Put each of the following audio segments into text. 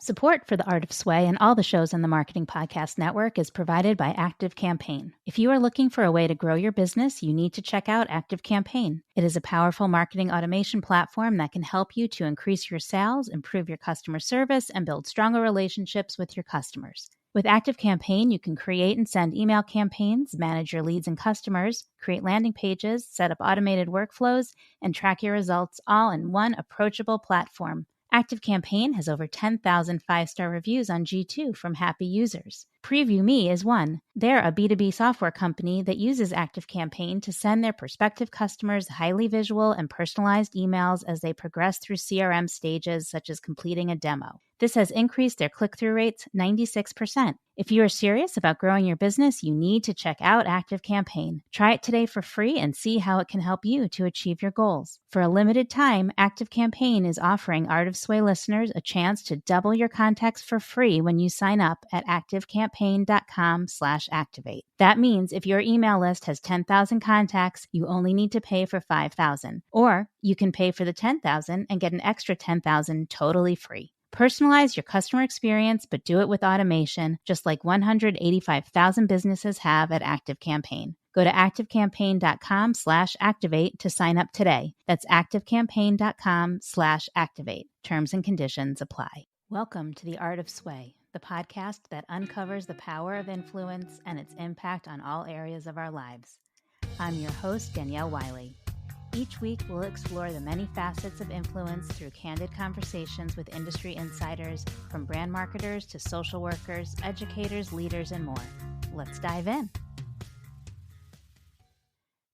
Support for The Art of Sway and all the shows on the Marketing Podcast Network is provided by ActiveCampaign. If you are looking for a way to grow your business, you need to check out ActiveCampaign. It is a powerful marketing automation platform that can help you to increase your sales, improve your customer service, and build stronger relationships with your customers. With ActiveCampaign, you can create and send email campaigns, manage your leads and customers, create landing pages, set up automated workflows, and track your results all in one approachable platform. ActiveCampaign has over 10,000 five-star reviews on G2 from happy users. Preview Me is one. They're a B2B software company that uses ActiveCampaign to send their prospective customers highly visual and personalized emails as they progress through CRM stages such as completing a demo. This has increased their click-through rates 96%. If you are serious about growing your business, you need to check out ActiveCampaign. Try it today for free and see how it can help you to achieve your goals. For a limited time, ActiveCampaign is offering Art of Sway listeners a chance to double your contacts for free when you sign up at activecampaign.com/activate. That means if your email list has 10,000 contacts, you only need to pay for 5,000. Or you can pay for the 10,000 and get an extra 10,000 totally free. Personalize your customer experience, but do it with automation, just like 185,000 businesses have at ActiveCampaign. Go to activecampaign.com/activate to sign up today. That's activecampaign.com/activate. Terms and conditions apply. Welcome to The Art of Sway, the podcast that uncovers the power of influence and its impact on all areas of our lives. I'm your host, Danielle Wiley. Each week, we'll explore the many facets of influence through candid conversations with industry insiders, from brand marketers to social workers, educators, leaders, and more. Let's dive in.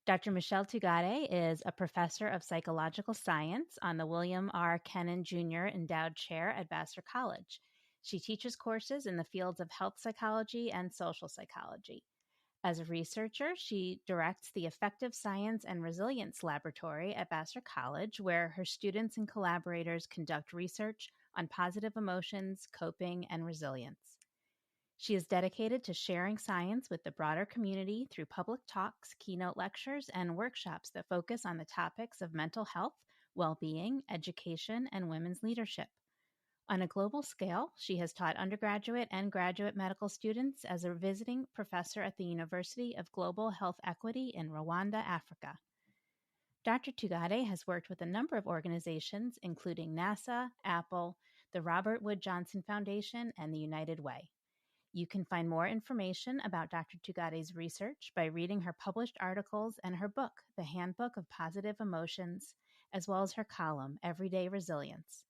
Dr. Michele Tugade is a professor of psychological science on the William R. Kennan Jr. Endowed Chair at Vassar College. She teaches courses in the fields of health psychology and social psychology. As a researcher, she directs the Effective Science and Resilience Laboratory at Vassar College, where her students and collaborators conduct research on positive emotions, coping, and resilience. She is dedicated to sharing science with the broader community through public talks, keynote lectures, and workshops that focus on the topics of mental health, well-being, education, and women's leadership. On a global scale, she has taught undergraduate and graduate medical students as a visiting professor at the University of Global Health Equity in Rwanda, Africa. Dr. Tugade has worked with a number of organizations, including NASA, Apple, the Robert Wood Johnson Foundation, and the United Way. You can find more information about Dr. Tugade's research by reading her published articles and her book, The Handbook of Positive Emotions, as well as her column, Everyday Resilience.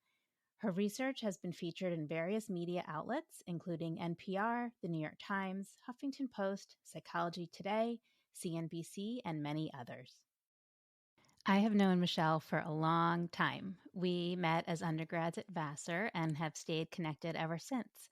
Her research has been featured in various media outlets, including NPR, The New York Times, Huffington Post, Psychology Today, CNBC, and many others. I have known Michele for a long time. We met as undergrads at Vassar and have stayed connected ever since.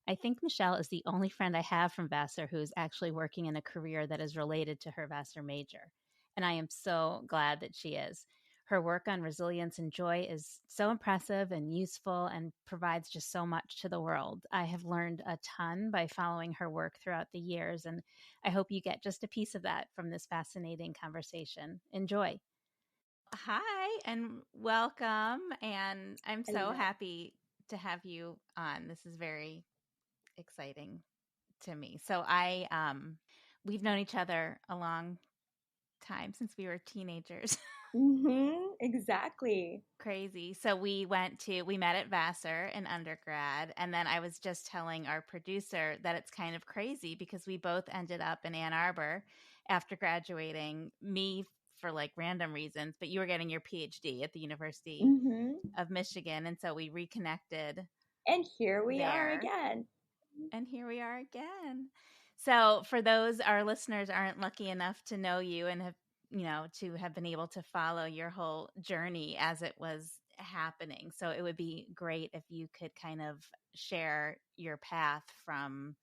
I think Michele is the only friend I have from Vassar who is actually working in a career that is related to her Vassar major, and I am so glad that she is. Her work on resilience and joy is so impressive and useful and provides just so much to the world. I have learned a ton by following her work throughout the years, and I hope you get just a piece of that from this fascinating conversation. Enjoy. Hi, and welcome. And I'm so happy to have you on. This is very exciting to me. So we've known each other a long time, since we were teenagers. Exactly. Crazy. So we met at Vassar in undergrad, and then I was just telling our producer that it's kind of crazy because we both ended up in Ann Arbor after graduating, me for like random reasons, but you were getting your Ph.D. at the University of Michigan, and so we reconnected. And here we are again. And here we are again. So for those, our listeners aren't lucky enough to know you and have, to have been able to follow your whole journey as it was happening. So it would be great if you could kind of share your path from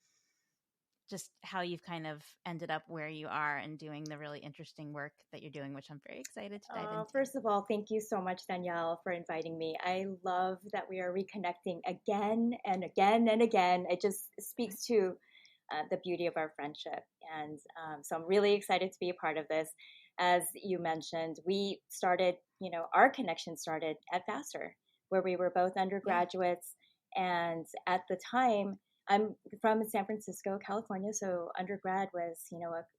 just how you've kind of ended up where you are and doing the really interesting work that you're doing, which I'm very excited to dive into. First of all, thank you so much, Danielle, for inviting me. I love that we are reconnecting again and again and again. It just speaks to the beauty of our friendship. And so I'm really excited to be a part of this. As you mentioned, we started, our connection started at Vassar, where we were both undergraduates. And at the time, I'm from San Francisco, California, so undergrad was,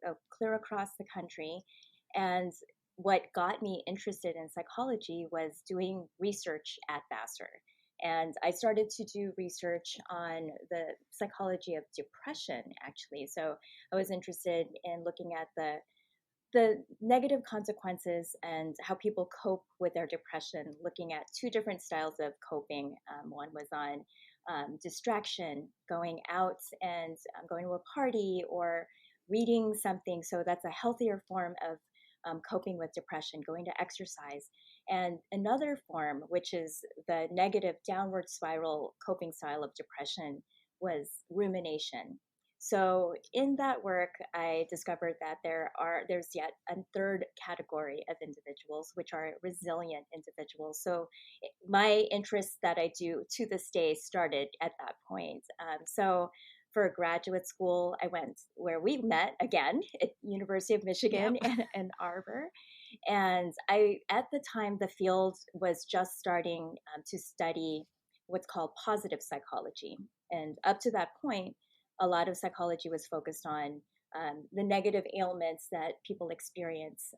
a clear across the country. And what got me interested in psychology was doing research at Vassar. And I started to do research on the psychology of depression, actually. So I was interested in looking at the negative consequences and how people cope with their depression, looking at two different styles of coping. One was on distraction, going out and going to a party or reading something. So that's a healthier form of coping with depression, going to exercise. And another form, which is the negative downward spiral coping style of depression, was rumination. So in that work, I discovered that there's yet a third category of individuals, which are resilient individuals. So my interests that I do to this day started at that point. So for graduate school, I went where we met again at University of Michigan Yep. and Ann Arbor. And at the time, the field was just starting to study what's called positive psychology. And up to that point, a lot of psychology was focused on the negative ailments that people experience,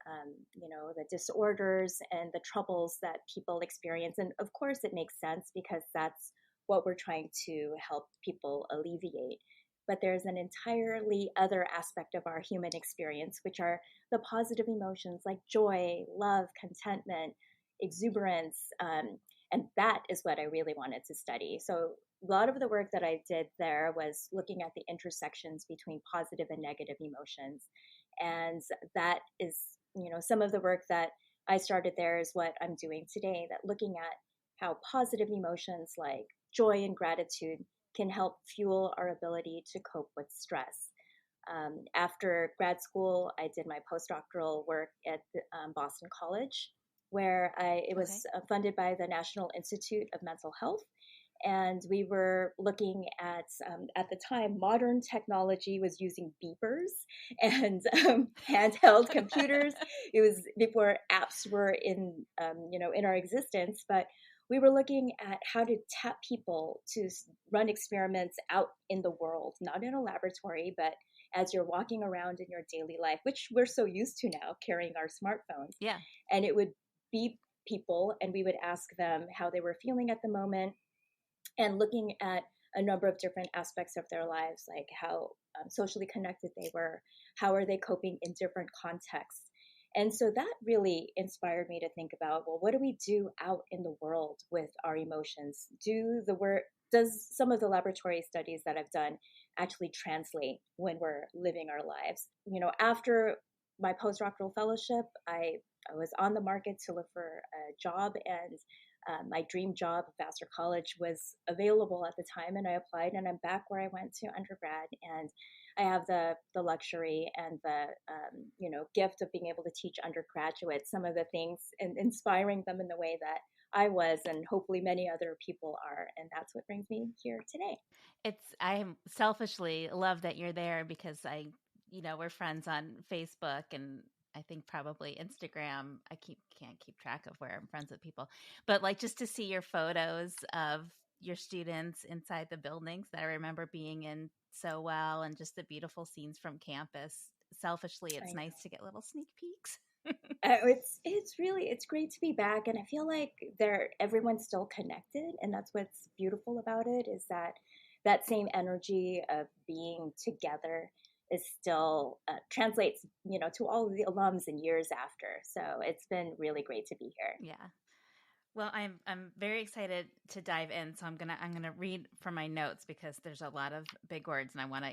the disorders and the troubles that people experience. And of course, it makes sense because that's what we're trying to help people alleviate. But there's an entirely other aspect of our human experience, which are the positive emotions like joy, love, contentment, exuberance. And that is what I really wanted to study. So a lot of the work that I did there was looking at the intersections between positive and negative emotions. And that is, some of the work that I started there is what I'm doing today, that looking at how positive emotions like joy and gratitude can help fuel our ability to cope with stress. After grad school, I did my postdoctoral work at Boston College, where it was Okay. funded by the National Institute of Mental Health. And we were looking at the time, modern technology was using beepers and handheld computers. It was before apps were in our existence, but we were looking at how to tap people to run experiments out in the world, not in a laboratory, but as you're walking around in your daily life, which we're so used to now, carrying our smartphones. Yeah. And it would beep people, and we would ask them how they were feeling at the moment, and looking at a number of different aspects of their lives, like how socially connected they were, how are they coping in different contexts. And so that really inspired me to think about, well, what do we do out in the world with our emotions? Does some of the laboratory studies that I've done actually translate when we're living our lives? After my postdoctoral fellowship, I was on the market to look for a job, and my dream job, Vassar College, was available at the time, and I applied, and I'm back where I went to undergrad, and I have the luxury and the gift of being able to teach undergraduates some of the things and inspiring them in the way that I was, and hopefully many other people are, and that's what brings me here today. I selfishly love that you're there because we're friends on Facebook and I think probably Instagram. Can't keep track of where I'm friends with people, but like just to see your photos of your students inside the buildings that I remember being in so well, and just the beautiful scenes from campus. Selfishly, I it's know. nice to get little sneak peeks. It's great to be back, and I feel like everyone's still connected, and that's what's beautiful about it, is that same energy of being together is still translates, to all of the alums and years after. So it's been really great to be here. Yeah. Well, I'm very excited to dive in. So I'm gonna read from my notes because there's a lot of big words, and I want to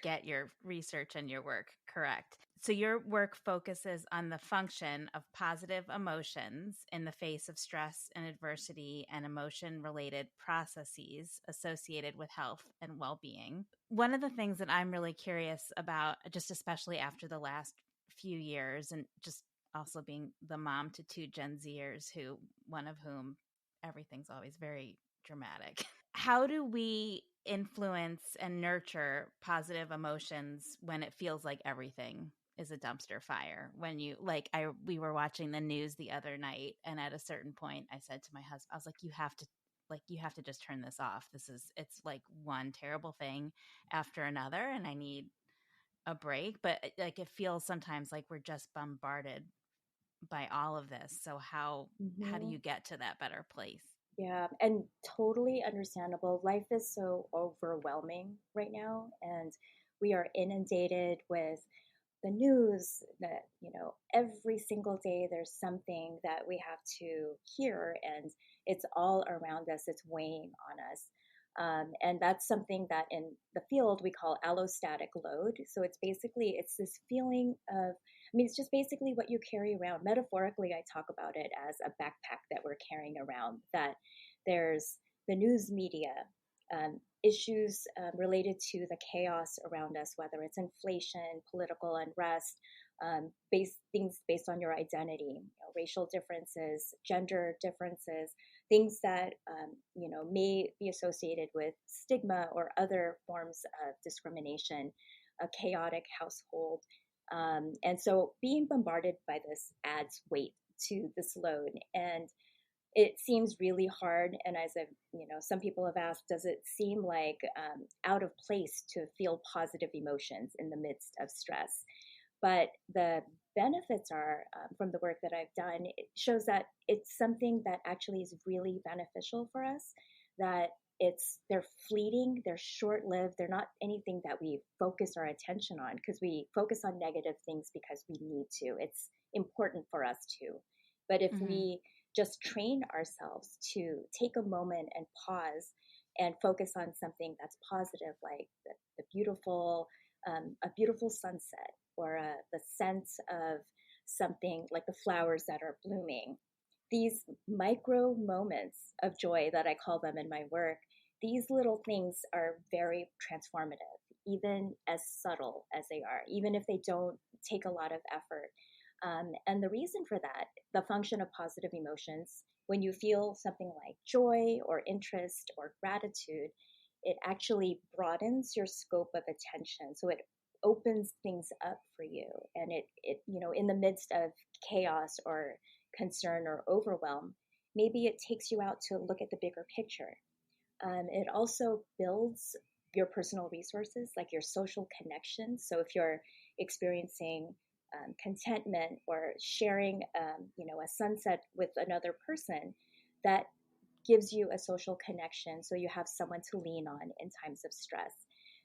get your research and your work correct. So your work focuses on the function of positive emotions in the face of stress and adversity, and emotion related processes associated with health and well-being. One of the things that I'm really curious about, just especially after the last few years, and just also being the mom to two Gen Zers, who one of whom everything's always very dramatic. How do we influence and nurture positive emotions when it feels like everything is a dumpster fire? When we were watching the news the other night, and at a certain point I said to my husband, I was like, you have to like, you have to just turn this off. It's like one terrible thing after another, and I need a break. But like, it feels sometimes like we're just bombarded by all of this. So how do Hmm. you get to that better place? Yeah, and totally understandable. Life is so overwhelming right now, and we are inundated with the news that, every single day there's something that we have to hear, and it's all around us, it's weighing on us. And that's something that in the field we call allostatic load. So it's this feeling of, it's just basically what you carry around. Metaphorically, I talk about it as a backpack that we're carrying around, that there's the news media, issues related to the chaos around us, whether it's inflation, political unrest, things based on your identity, racial differences, gender differences, things that may be associated with stigma or other forms of discrimination, a chaotic household. And so being bombarded by this adds weight to this load. And it seems really hard. And as some people have asked, does it seem like out of place to feel positive emotions in the midst of stress? But the benefits are, from the work that I've done, it shows that it's something that actually is really beneficial for us, that they're fleeting, they're short-lived, they're not anything that we focus our attention on, because we focus on negative things because we need to. It's important for us to. But if Mm-hmm. we just train ourselves to take a moment and pause and focus on something that's positive, like the beautiful, a beautiful sunset, or the sense of something like the flowers that are blooming. These micro moments of joy, that I call them in my work, these little things are very transformative, even as subtle as they are, even if they don't take a lot of effort. And the reason for that, the function of positive emotions, when you feel something like joy or interest or gratitude, it actually broadens your scope of attention. So it opens things up for you. And in the midst of chaos or concern or overwhelm, maybe it takes you out to look at the bigger picture. It also builds your personal resources, like your social connections. So if you're experiencing contentment or sharing, a sunset with another person, that gives you a social connection. So you have someone to lean on in times of stress.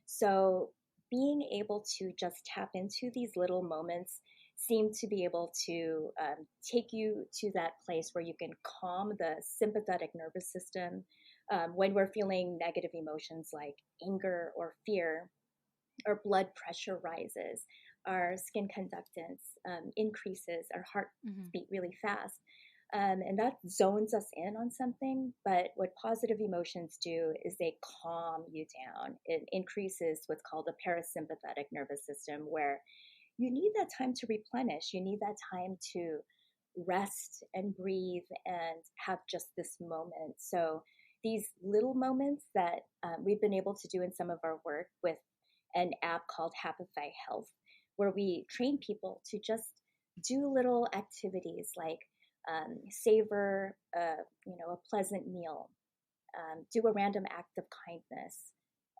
So being able to just tap into these little moments seem to be able to take you to that place where you can calm the sympathetic nervous system when we're feeling negative emotions like anger or fear. Our blood pressure rises, our skin conductance increases, our heart Mm-hmm. beat really fast. And that zones us in on something. But what positive emotions do is they calm you down. It increases what's called the parasympathetic nervous system, where you need that time to replenish. You need that time to rest and breathe and have just this moment. So these little moments that we've been able to do in some of our work with an app called Happify Health, where we train people to just do little activities like savor a pleasant meal, do a random act of kindness,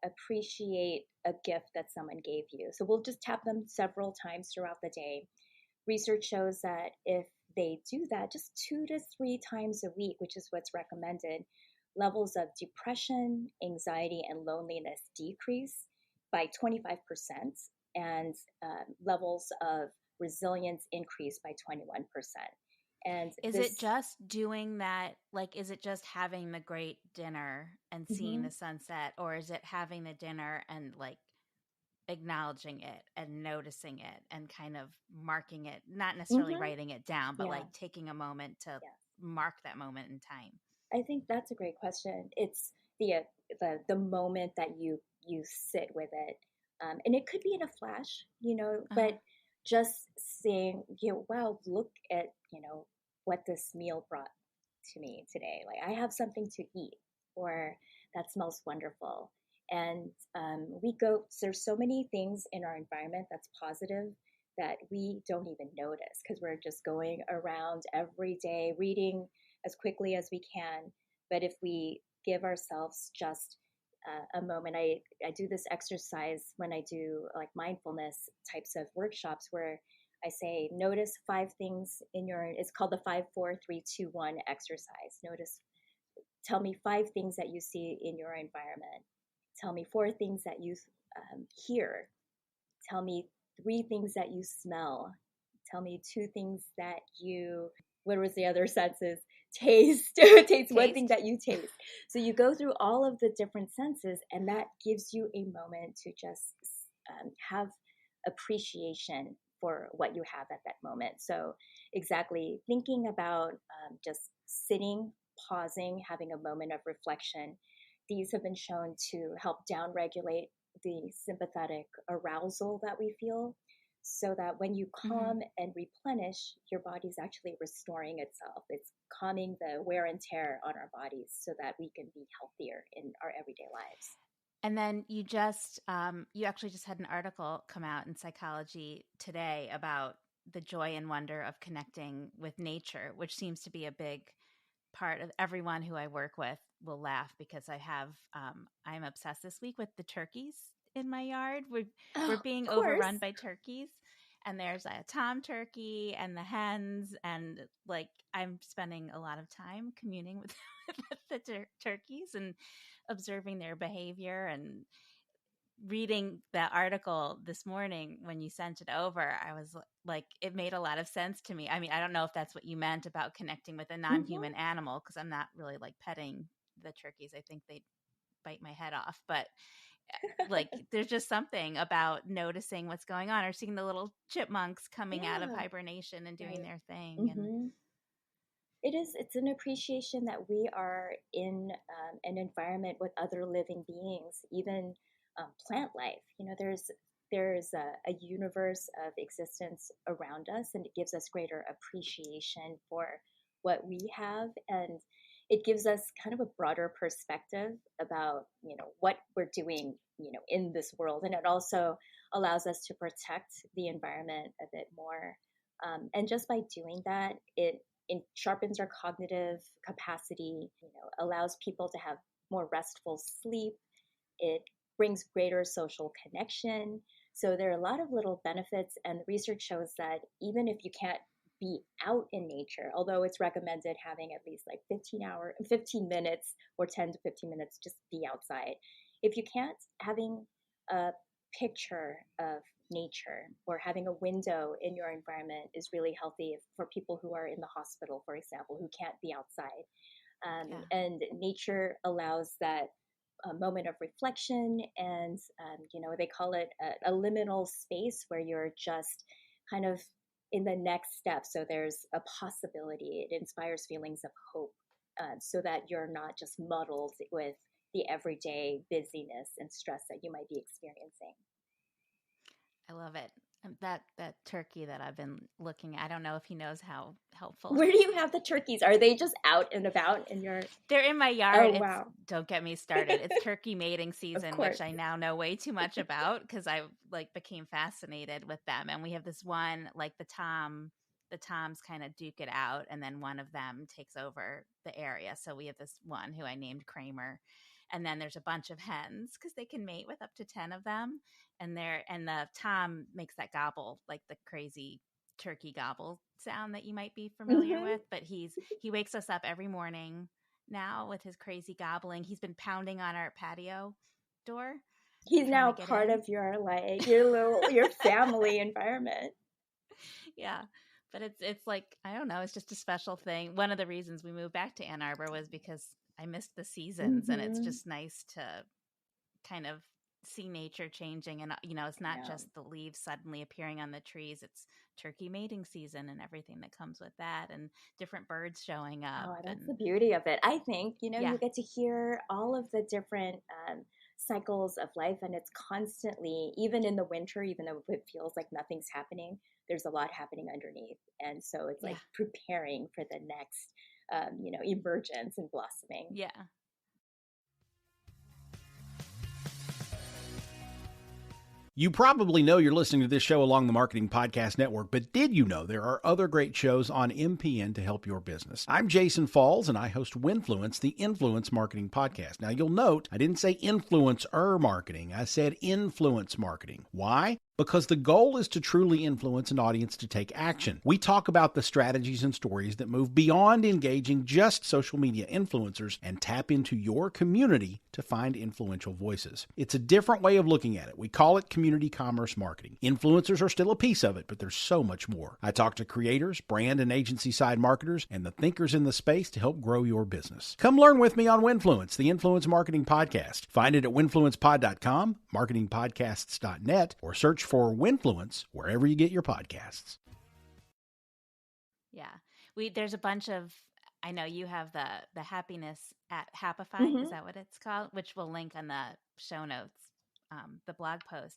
appreciate a gift that someone gave you. So we'll just tap them several times throughout the day. Research shows that if they do that just 2 to 3 times a week, which is what's recommended, levels of depression, anxiety, and loneliness decrease by 25%, and levels of resilience increase by 21%. And Is it this, just doing that? Like, is it just having the great dinner and seeing mm-hmm, the sunset, or is it having the dinner and like acknowledging it and noticing it and kind of marking it, not necessarily mm-hmm, writing it down, but yeah, like taking a moment to yeah. mark that moment in time? I think that's a great question. It's the moment that you sit with it, and it could be in a flash, Uh-huh. but just saying, wow, look at what this meal brought to me today. Like, I have something to eat, or that smells wonderful. And we go. There's so many things in our environment that's positive that we don't even notice, because we're just going around every day reading as quickly as we can. But if we give ourselves just a moment. I do this exercise when I do like mindfulness types of workshops where I say, notice 5 things in your, it's called the 5, 4, 3, 2, 1 exercise. Tell me 5 things that you see in your environment. Tell me 4 things that you hear. Tell me 3 things that you smell. Tell me 2 things that you, what was the other senses? Taste. Taste 1 thing that you taste. So you go through all of the different senses, and that gives you a moment to just have appreciation for what you have at that moment. So exactly thinking about just sitting, pausing, having a moment of reflection. These have been shown to help downregulate the sympathetic arousal that we feel, so that when you calm and replenish, your body's actually restoring itself. It's calming the wear and tear on our bodies so that we can be healthier in our everyday lives. And then you actually just had an article come out in Psychology Today about the joy and wonder of connecting with nature, which seems to be a big part of everyone who I work with will laugh because I'm obsessed this week with the turkeys in my yard. We're Oh, being of overrun course. by turkeys, and there's a tom turkey and the hens, and like I'm spending a lot of time communing with the turkeys and observing their behavior. And reading that article this morning when you sent it over, I was like, it made a lot of sense to me. I mean, I don't know if that's what you meant about connecting with a non-human Mm-hmm. animal, because I'm not really like petting the turkeys. I think they'd bite my head off. But like, there's just something about noticing what's going on, or seeing the little chipmunks coming out of Yeah, hibernation and doing right. their thing. And Mm-hmm. It's an appreciation that we are in an environment with other living beings, even plant life. There's a universe of existence around us, and it gives us greater appreciation for what we have, and it gives us kind of a broader perspective about what we're doing in this world, and it also allows us to protect the environment a bit more. And just by doing that, it sharpens our cognitive capacity, allows people to have more restful sleep. It brings greater social connection. So there are a lot of little benefits, and the research shows that even if you can't be out in nature, although it's recommended having at least like 15 minutes or 10 to 15 minutes just be outside. If you can't, having a picture of nature or having a window in your environment is really healthy for people who are in the hospital, for example, who can't be outside. yeah. And nature allows that moment of reflection, and they call it a liminal space where you're just kind of in the next step. So there's a possibility. It inspires feelings of hope, so that you're not just muddled with the everyday busyness and stress that you might be experiencing. I love it. That turkey that I've been looking at, I don't know if he knows how helpful. Where do you have the turkeys? Are they just out and about in your? They're in my yard. Oh, It's wow. Don't get me started. It's turkey mating Of season, course. which I now know way too much about because I like became fascinated with them. And we have this one, like the toms kind of duke it out, and then one of them takes over the area. So we have this one who I named Kramer. And then there's a bunch of hens because they can mate with up to 10 of them. And the tom makes that gobble, like the crazy turkey gobble sound that you might be familiar Hmm. with. But he wakes us up every morning now with his crazy gobbling. He's been pounding on our patio door He's trying now to get part in. of your family environment. Yeah. But it's like, I don't know, it's just a special thing. One of the reasons we moved back to Ann Arbor was because I missed the seasons, and it's Hmm. just nice to kind of see nature changing. And it's I not know. just the leaves suddenly appearing on the trees. It's turkey mating season and everything that comes with that, and different birds showing up. Oh, that's And the beauty of it. I think, yeah, you get to hear all of the different cycles of life, and it's constantly, even in the winter, even though it feels like nothing's happening, there's a lot happening underneath. And so it's yeah, like preparing for the next, emergence and blossoming. yeah. You probably know you're listening to this show along the Marketing Podcast Network, but did you know there are other great shows on MPN to help your business? I'm Jason Falls, and I host Winfluence, the Influence Marketing Podcast. Now, you'll note I didn't say influencer marketing. I said influence marketing. Why? Because the goal is to truly influence an audience to take action. We talk about the strategies and stories that move beyond engaging just social media influencers and tap into your community to find influential voices. It's a different way of looking at it. We call it community commerce marketing. Influencers are still a piece of it, but there's so much more. I talk to creators, brand and agency side marketers, and the thinkers in the space to help grow your business. Come learn with me on Winfluence, the Influence Marketing Podcast. Find it at winfluencepod.com, marketingpodcasts.net, or search for Winfluence wherever you get your podcasts. Yeah. There's a bunch of, I know you have the happiness at Happify, Mm-hmm. is that what it's called? Which we'll link on the show notes, the blog post.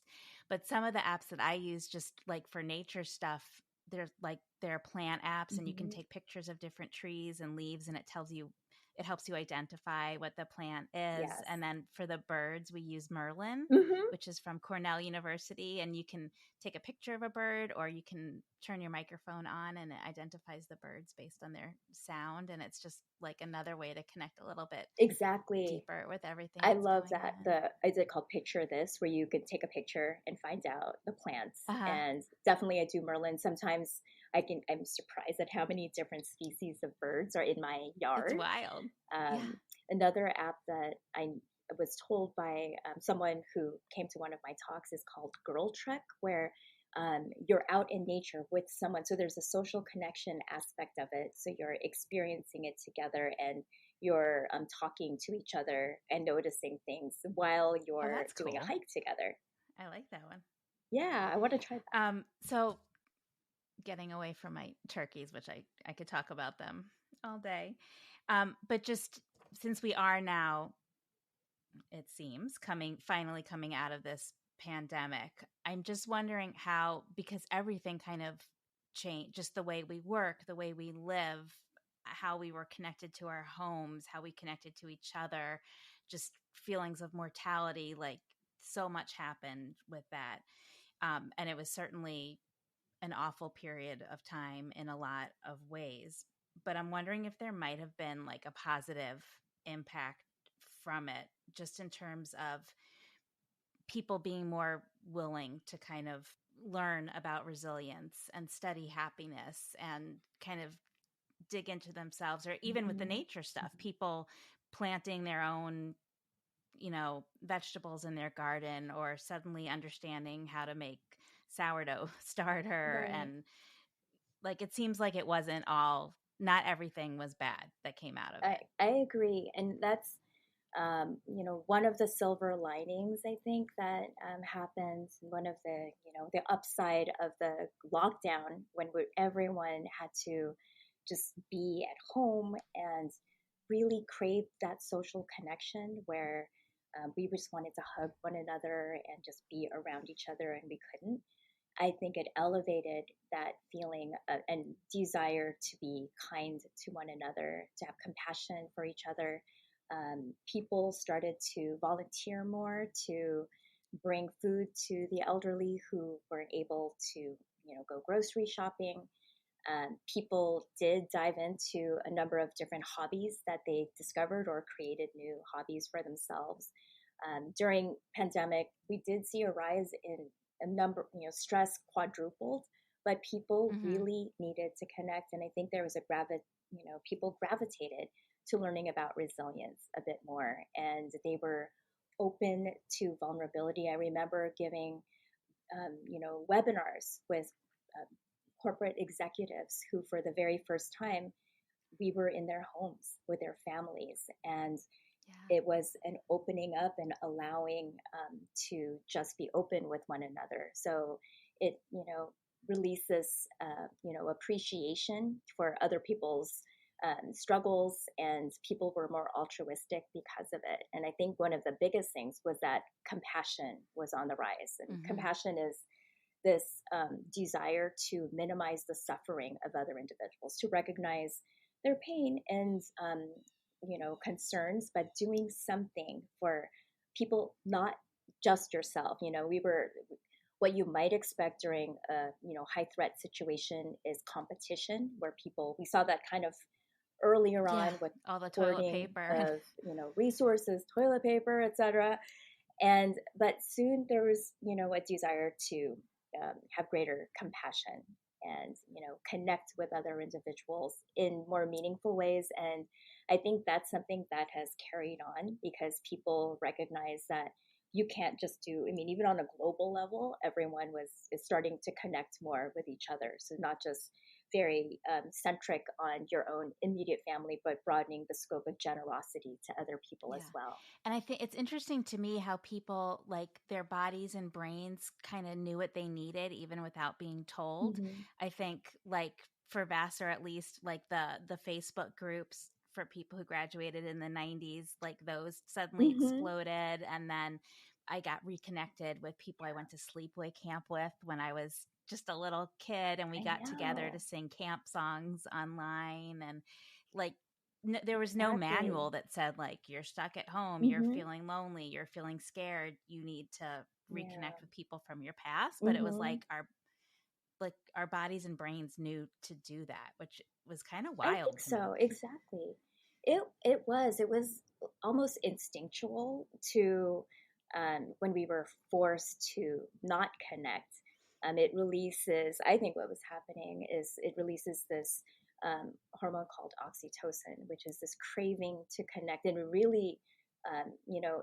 But some of the apps that I use just like for nature stuff, they're plant apps, and you can take pictures of different trees and leaves, and it helps you identify what the plant is. Yes. And then for the birds, we use Merlin, Mm-hmm. which is from Cornell University, and you can take a picture of a bird, or you can turn your microphone on and it identifies the birds based on their sound. And it's just like another way to connect a little bit Exactly. deeper with everything. I that's love going that. on. Is it called Picture This, where you could take a picture and find out the plants. Uh-huh. And definitely I do Merlin. Sometimes I'm surprised at how many different species of birds are in my yard. It's wild. Yeah. Another app that I was told by someone who came to one of my talks is called Girl Trek, where you're out in nature with someone. So there's a social connection aspect of it. So you're experiencing it together, and you're talking to each other and noticing things while you're doing a hike together. I like that one. Yeah, I want to try that. So getting away from my turkeys, which I could talk about them all day. But just since we are now, it seems, finally coming out of this pandemic, I'm just wondering how, because everything kind of changed, just the way we work, the way we live, how we were connected to our homes, how we connected to each other, just feelings of mortality, like so much happened with that. And it was certainly an awful period of time in a lot of ways. But I'm wondering if there might have been like a positive impact from it, just in terms of people being more willing to kind of learn about resilience and study happiness and kind of dig into themselves, or even with the nature stuff, people planting their own vegetables in their garden, or suddenly understanding how to make sourdough starter. Right. And like, it seems like it wasn't not everything was bad that came out of it. I agree. And that's, one of the silver linings, I think, that happened. One of the, the upside of the lockdown, when everyone had to just be at home and really crave that social connection, where we just wanted to hug one another and just be around each other, and we couldn't. I think it elevated that feeling and desire to be kind to one another, to have compassion for each other. People started to volunteer more, to bring food to the elderly who weren't able to, go grocery shopping. People did dive into a number of different hobbies that they discovered, or created new hobbies for themselves. During pandemic, we did see a rise in a number, stress quadrupled, but people really needed to connect. And I think there was people gravitated to learning about resilience a bit more, and they were open to vulnerability. I remember giving, webinars with corporate executives who, for the very first time, we were in their homes with their families, and it was an opening up and allowing to just be open with one another. So it, releases, appreciation for other people's struggles, and people were more altruistic because of it. And I think one of the biggest things was that compassion was on the rise. And compassion is this desire to minimize the suffering of other individuals, to recognize their pain and concerns, but doing something for people, not just yourself. what you might expect during a high threat situation is competition, where we saw that kind of earlier on with all the toilet hoarding paper of resources, toilet paper, etc. But soon there was a desire to have greater compassion and connect with other individuals in more meaningful ways. And I think that's something that has carried on because people recognize that you can't just even on a global level, everyone is starting to connect more with each other. So not just very centric on your own immediate family, but broadening the scope of generosity to other people as well. And I think it's interesting to me how people, like, their bodies and brains kind of knew what they needed even without being told. Mm-hmm. I think, like, for Vassar at least, like the Facebook groups for people who graduated in the 90s, like those suddenly Mm-hmm. exploded. And then I got reconnected with people I went to sleepaway camp with when I was just a little kid, and we got together to sing camp songs online. And like, there was no manual that said, like, you're stuck at home, you're feeling lonely, you're feeling scared, you need to reconnect with people from your past. But it was like our bodies and brains knew to do that, which was kind of wild. I think so. Exactly. It was almost instinctual to when we were forced to not connect. It releases, I think what was happening is it releases this hormone called oxytocin, which is this craving to connect. And really,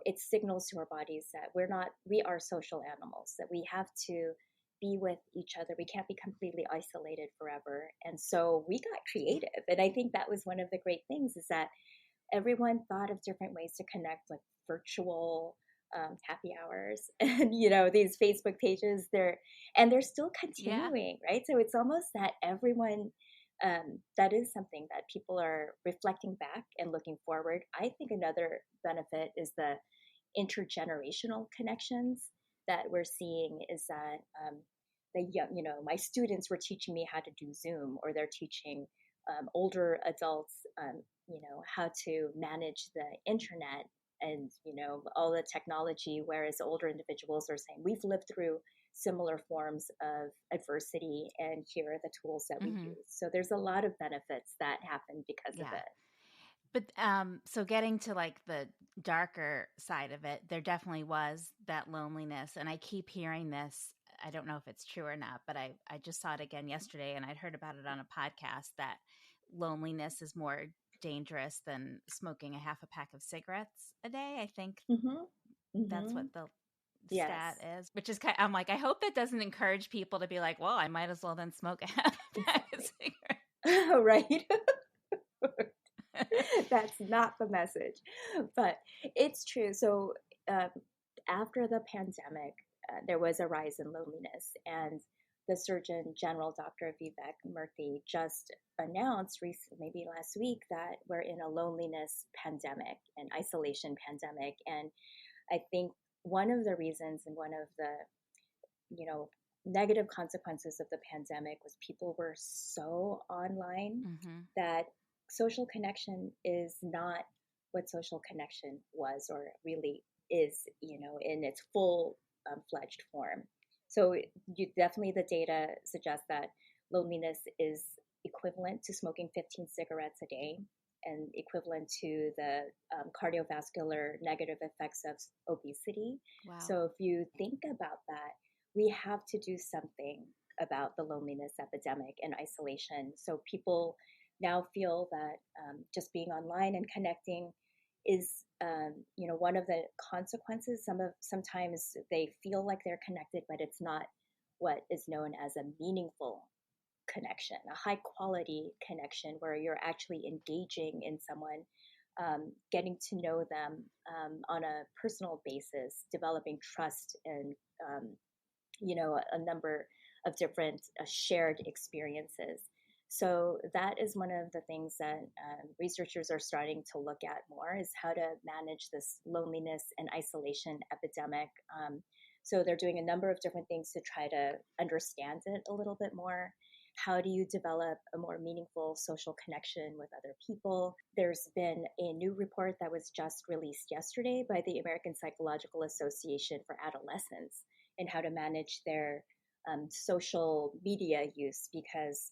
it signals to our bodies that we are social animals, that we have to be with each other. We can't be completely isolated forever. And so we got creative. And I think that was one of the great things, is that everyone thought of different ways to connect, like virtual happy hours and these Facebook pages. They're still continuing, right? So it's almost that everyone that is something that people are reflecting back and looking forward. I think another benefit is the intergenerational connections that we're seeing, is that the young, my students were teaching me how to do Zoom, or they're teaching older adults, how to manage the internet and, all the technology, whereas older individuals are saying, we've lived through similar forms of adversity, and here are the tools that we use. So there's a lot of benefits that happen because of it. But so getting to like the darker side of it, there definitely was that loneliness. And I keep hearing this. I don't know if it's true or not, but I just saw it again yesterday, and I'd heard about it on a podcast, that loneliness is more dangerous than smoking a half a pack of cigarettes a day. I think that's what the stat is, which is I'm like, I hope that doesn't encourage people to be like, well, I might as well then smoke a half a pack of cigarettes. Right. That's not the message, but it's true. So after the pandemic, there was a rise in loneliness, and the Surgeon General, Dr. Vivek Murthy, just announced recently, maybe last week, that we're in a loneliness pandemic, an isolation pandemic. And I think one of the reasons, and one of the negative consequences of the pandemic, was people were so online that social connection is not what social connection was, or really is, in its full fledged form. So definitely the data suggests that loneliness is equivalent to smoking 15 cigarettes a day, and equivalent to the cardiovascular negative effects of obesity. Wow. So if you think about that, we have to do something about the loneliness epidemic and isolation. So people now feel that just being online and connecting is, one of the consequences. Sometimes they feel like they're connected, but it's not what is known as a meaningful connection, a high quality connection, where you're actually engaging in someone, getting to know them on a personal basis, developing trust, and a number of different shared experiences. So that is one of the things that researchers are starting to look at more, is how to manage this loneliness and isolation epidemic. So they're doing a number of different things to try to understand it a little bit more. how do you develop a more meaningful social connection with other people? There's been a new report that was just released yesterday by the American Psychological Association for Adolescents and how to manage their social media use, because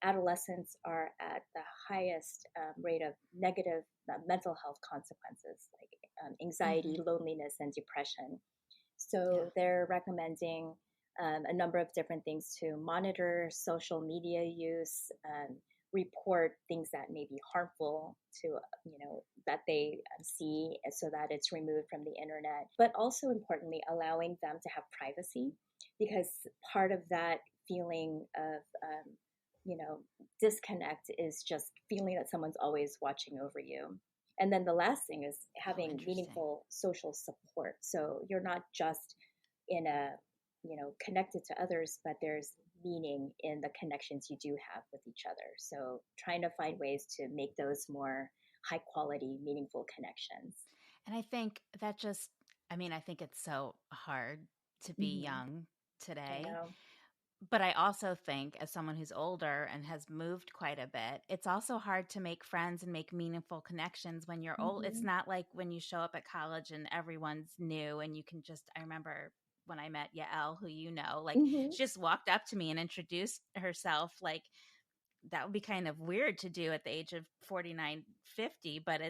adolescents are at the highest rate of negative mental health consequences like anxiety, loneliness, and depression. So they're recommending a number of different things to monitor social media use, report things that may be harmful to, that they see, so that it's removed from the internet. But also importantly, allowing them to have privacy, because part of that feeling of, disconnect is just feeling that someone's always watching over you. And then the last thing is having meaningful social support. So you're not just in a, connected to others, but there's meaning in the connections you do have with each other. So trying to find ways to make those more high quality, meaningful connections. And I think that I think it's so hard to be young today. I know. But I also think, as someone who's older and has moved quite a bit, it's also hard to make friends and make meaningful connections when you're old. It's not like when you show up at college and everyone's new and you can I remember when I met Yael, who she just walked up to me and introduced herself. Like, that would be kind of weird to do at the age of 49, 50, but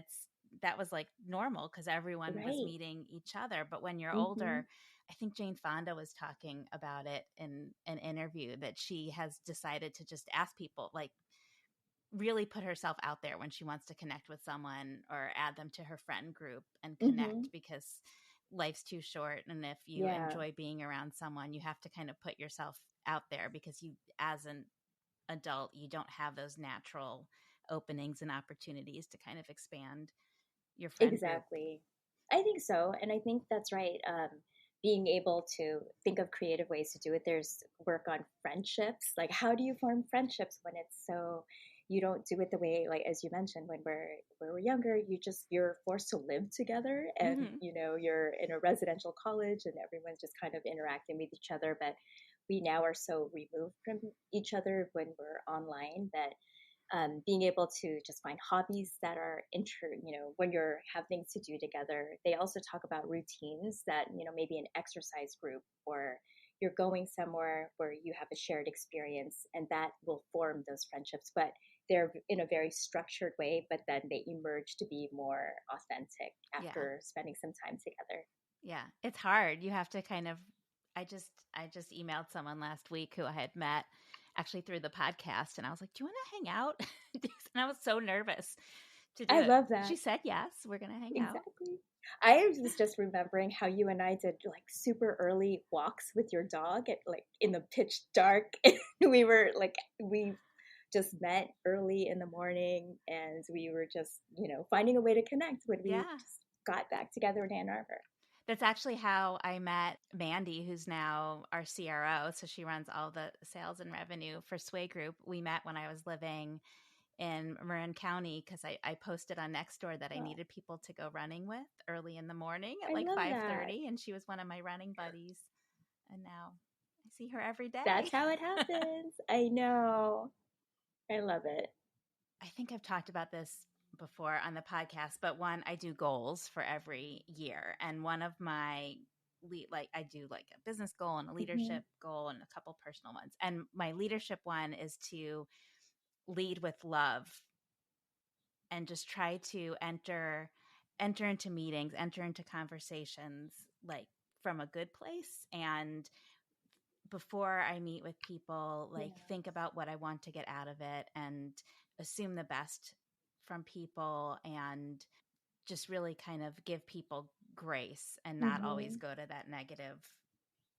that was like normal because everyone was meeting each other. But when you're older, I think Jane Fonda was talking about it in an interview, that she has decided to just ask people, like, really put herself out there when she wants to connect with someone or add them to her friend group and connect, because life's too short. And if you enjoy being around someone, you have to kind of put yourself out there, because you, as an adult, you don't have those natural openings and opportunities to kind of expand your friend group. I think so. And I think that's right. Being able to think of creative ways to do it. There's work on friendships. Like, how do you form friendships when you don't do it the way, like, as you mentioned, when we're younger, you're forced to live together, and you're in a residential college and everyone's just kind of interacting with each other. But we now are so removed from each other when we're online that being able to just find hobbies that are when you have things to do together. They also talk about routines that, maybe an exercise group, or you're going somewhere where you have a shared experience, and that will form those friendships. But they're in a very structured way, but then they emerge to be more authentic after spending some time together. Yeah, it's hard. You have to kind of, I just emailed someone last week who I had met actually through the podcast, and I was like, do you want to hang out? And I was so nervous to do it. I love that. She said, yes, we're going to hang out. Exactly. I was just remembering how you and I did like super early walks with your dog at like in the pitch dark. We just met early in the morning, and we were just, finding a way to connect when we just got back together in Ann Arbor. That's actually how I met Mandy, who's now our CRO. So she runs all the sales and revenue for Sway Group. We met when I was living in Marin County, because I posted on Nextdoor that I needed people to go running with early in the morning at like 5:30, and she was one of my running buddies. And now I see her every day. That's how it happens. I know. I love it. I think I've talked about this before on the podcast, but I do goals for every year. And one of my, I do like a business goal and a leadership goal and a couple personal ones. And my leadership one is to lead with love, and just try to enter into meetings, enter into conversations like from a good place. And before I meet with people, think about what I want to get out of it, and assume the best from people, and just really kind of give people grace and not always go to that negative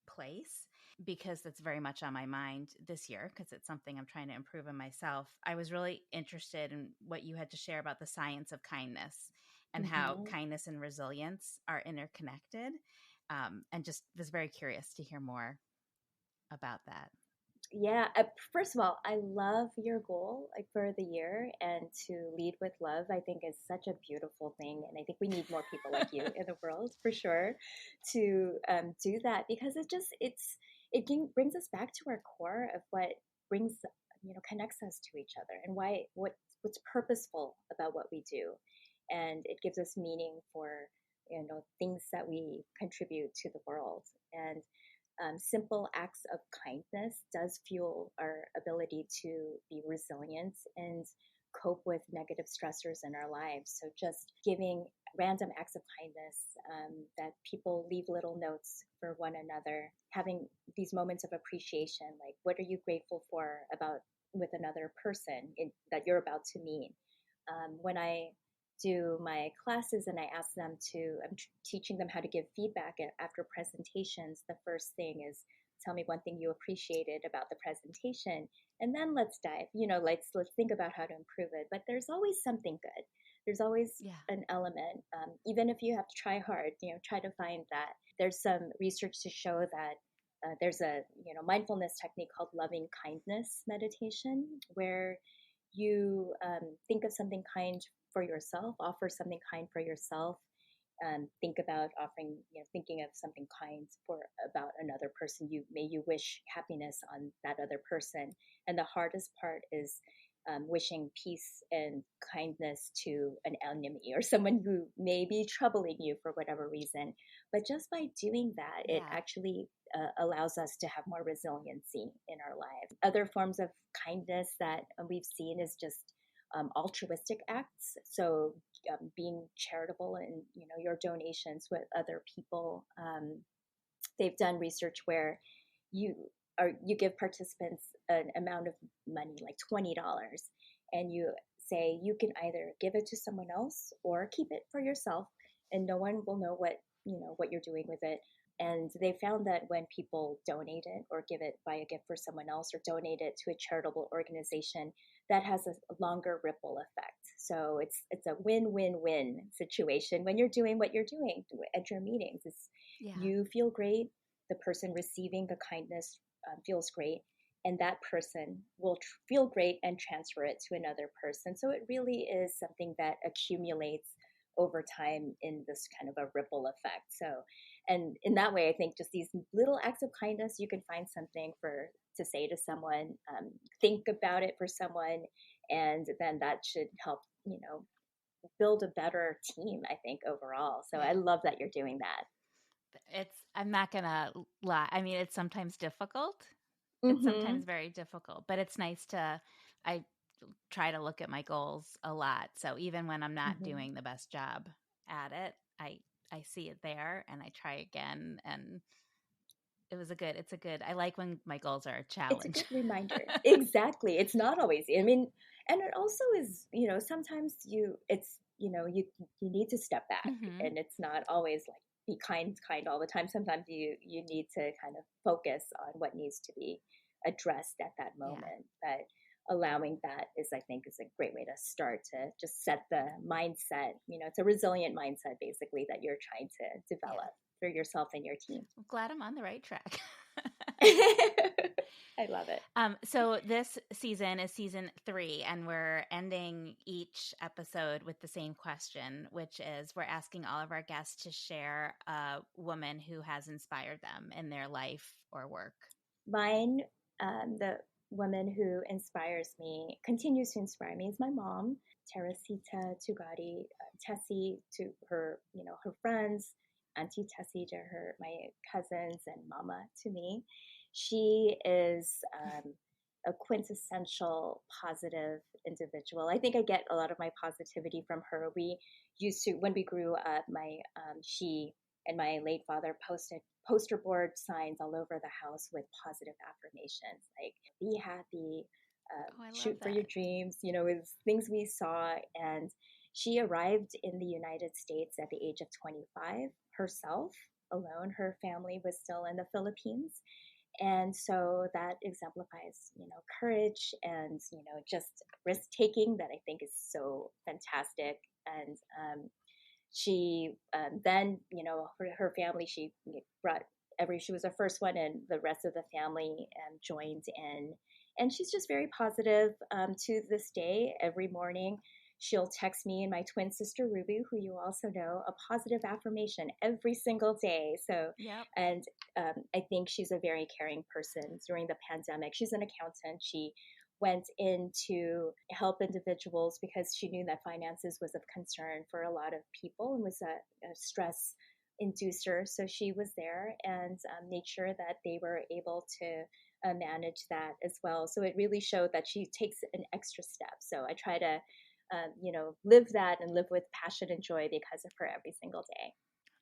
place, because that's very much on my mind this year, because it's something I'm trying to improve in myself. I was really interested in what you had to share about the science of kindness, and how kindness and resilience are interconnected, and just was very curious to hear more about that. Yeah. First of all, I love your goal for the year, and to lead with love, I think is such a beautiful thing. And I think we need more people like you in the world, for sure, to do that, because it brings us back to our core of what brings, connects us to each other, and what's purposeful about what we do. And it gives us meaning for, things that we contribute to the world. And simple acts of kindness does fuel our ability to be resilient and cope with negative stressors in our lives. So just giving random acts of kindness, that people leave little notes for one another, having these moments of appreciation, like what are you grateful for about with another person that you're about to meet. When I do my classes and I ask them I'm teaching them how to give feedback after presentations, the first thing is tell me one thing you appreciated about the presentation, and then let's dive, let's think about how to improve it. But there's always something good. There's always an element, even if you have to try hard, try to find that. There's some research to show that there's a mindfulness technique called loving kindness meditation, where you think of something kind for yourself, offer something kind for yourself, think about offering, thinking of something kind about another person. You wish happiness on that other person. And the hardest part is wishing peace and kindness to an enemy or someone who may be troubling you for whatever reason. But just by doing that, it actually allows us to have more resiliency in our lives. Other forms of kindness that we've seen is just altruistic acts. So being charitable in your donations with other people. They've done research where you give participants an amount of money, like $20, and you say you can either give it to someone else or keep it for yourself, and no one will know what you're doing with it. And they found that when people donate it or give it, buy a gift for someone else or donate it to a charitable organization, that has a longer ripple effect. So it's a win-win-win situation when you're doing what you're doing at your meetings. You feel great, the person receiving the kindness feels great, and that person will feel great and transfer it to another person. So it really is something that accumulates over time in this kind of a ripple effect. So, and in that way, I think just these little acts of kindness, you can find something to say to someone, think about it for someone, and then that should help, build a better team, I think, overall. So I love that you're doing that. I'm not going to lie. I mean, it's sometimes difficult. Mm-hmm. It's sometimes very difficult, but it's nice I try to look at my goals a lot. So even when I'm not doing the best job at it, I see it there and I try again. And it's a good, I like when my goals are a challenge. It's a good reminder. Exactly. It's not always, I mean, and it also is, sometimes you need to step back, and it's not always like be kind all the time. Sometimes you need to kind of focus on what needs to be addressed at that moment. But allowing that I think is a great way to start to just set the mindset. It's a resilient mindset basically that you're trying to develop for yourself and your team. I'm glad I'm on the right track. I love it. So this season is season 3, and we're ending each episode with the same question, which is we're asking all of our guests to share a woman who has inspired them in their life or work. Mine, the woman who continues to inspire me, is my mom, Teresita Tugade, Tessie to her, her friends, Auntie Tessie to my cousins, and Mama to me. She is a quintessential positive individual. I think I get a lot of my positivity from her. We used to, when we grew up, she and my late father posted poster board signs all over the house with positive affirmations like be happy, shoot for your dreams, with things we saw. And she arrived in the United States at the age of 25 herself, alone. Her family was still in the Philippines. And so that exemplifies, courage and, just risk taking that I think is so fantastic. And she then, her family, she brought she was the first one, and the rest of the family joined in. And she's just very positive to this day. Every morning, she'll text me and my twin sister, Ruby, who you also know, a positive affirmation every single day. So, and I think she's a very caring person. During the pandemic, she's an accountant. She went in to help individuals because she knew that finances was of concern for a lot of people and was a stress inducer. So she was there and made sure that they were able to manage that as well. So it really showed that she takes an extra step. So I try to, live that and live with passion and joy because of her every single day.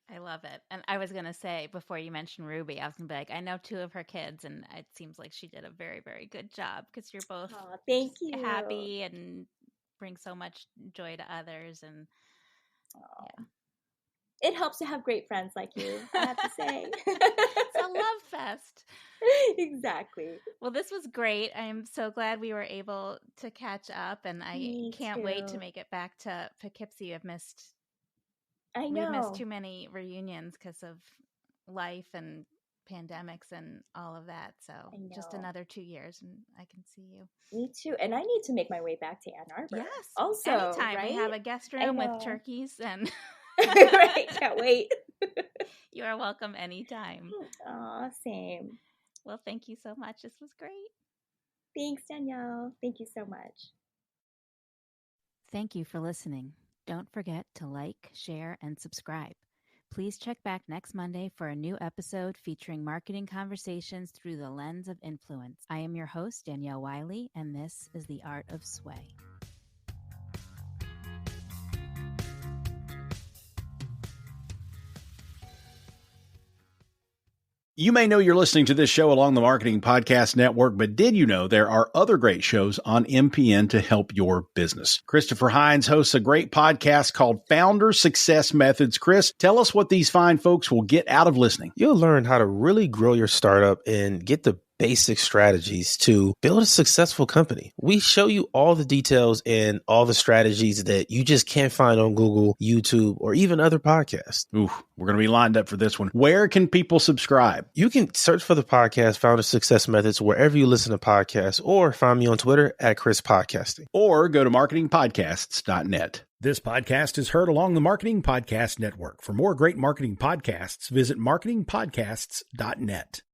I love it. And I was going to say, before you mentioned Ruby, I was going to be like, I know 2 of her kids, and it seems like she did a very, very good job because you're both thank you. happy and bring so much joy to others. And it helps to have great friends like you, I have to say. It's a love fest. Exactly. Well, this was great. I'm so glad we were able to catch up, and I can't wait to make it back to Poughkeepsie. We've missed too many reunions because of life and pandemics and all of that. So just another 2 years and I can see you. Me too. And I need to make my way back to Ann Arbor. Yes. Also, anytime. Right? We have a guest room with turkeys and right. Can't wait. You are welcome anytime. Aw, same. Well, thank you so much. This was great. Thanks, Danielle. Thank you so much. Thank you for listening. Don't forget to like, share, and subscribe. Please check back next Monday for a new episode featuring marketing conversations through the lens of influence. I am your host, Danielle Wiley, and this is The Art of Sway. You may know you're listening to this show along the Marketing Podcast Network, but did you know there are other great shows on MPN to help your business? Christopher Hines hosts a great podcast called Founder Success Methods. Chris, tell us what these fine folks will get out of listening. You'll learn how to really grow your startup and get the basic strategies to build a successful company. We show you all the details and all the strategies that you just can't find on Google, YouTube, or even other podcasts. Ooh, we're going to be lined up for this one. Where can people subscribe? You can search for the podcast Founder Success Methods wherever you listen to podcasts, or find me on Twitter at Chris Podcasting. Or go to marketingpodcasts.net. This podcast is heard along the Marketing Podcast Network. For more great marketing podcasts, visit marketingpodcasts.net.